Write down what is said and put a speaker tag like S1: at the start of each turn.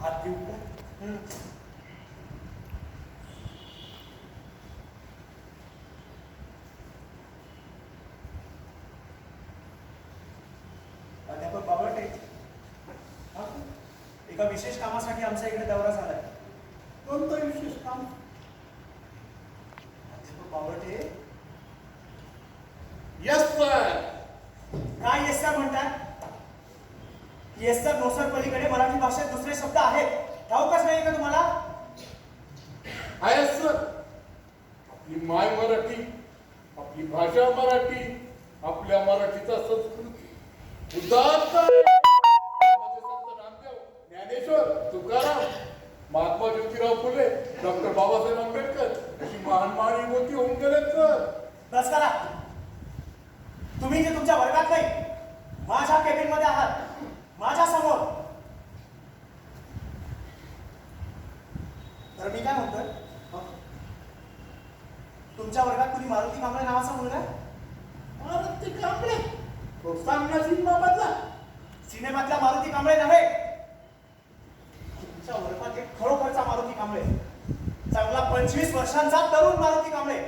S1: हात देऊ का? अध्यापक बावटे, एका विशेष कामासाठी आमच्या इकडे दौरा झालाय.
S2: कोणतं विशेष काम?
S1: अध्यापक बावटे.
S2: Yes sir.
S1: काय येस सर म्हणतात? येस सर नो सर पलीकडे मराठी भाषेत दुसरे शब्द आहेत, ठाऊकच नाही का तुम्हाला?
S2: आहे सर. आपली माय मराठी, आपली भाषा मराठी, आपल्या मराठीचा संस्कृती उदात्त संत नामदेव, ज्ञानेश्वर, तुकाराम, महात्मा ज्योतिराव फुले, डॉक्टर बाबासाहेब आंबेडकर अशी महान महान मोठी होऊन गेलेत सर.
S1: बस करा. तुम्ही जे तुमच्या वर्गात नाही, माझ्या केबिन मध्ये आहात, माझ्या समोर. तर मी काय म्हणतोय, तुमच्या वर्गात कुणी मारुती कांबळे नावाचा मुलगा आहे?
S2: मारुती कांबळे? तो सामना सिनेमामधला?
S1: सिनेमातला मारुती कांबळे नव्हे. तुमच्या वर्गात एक खरोखरचा मारुती कांबळे, चांगला 25 वर्षांचा तरुण मारुती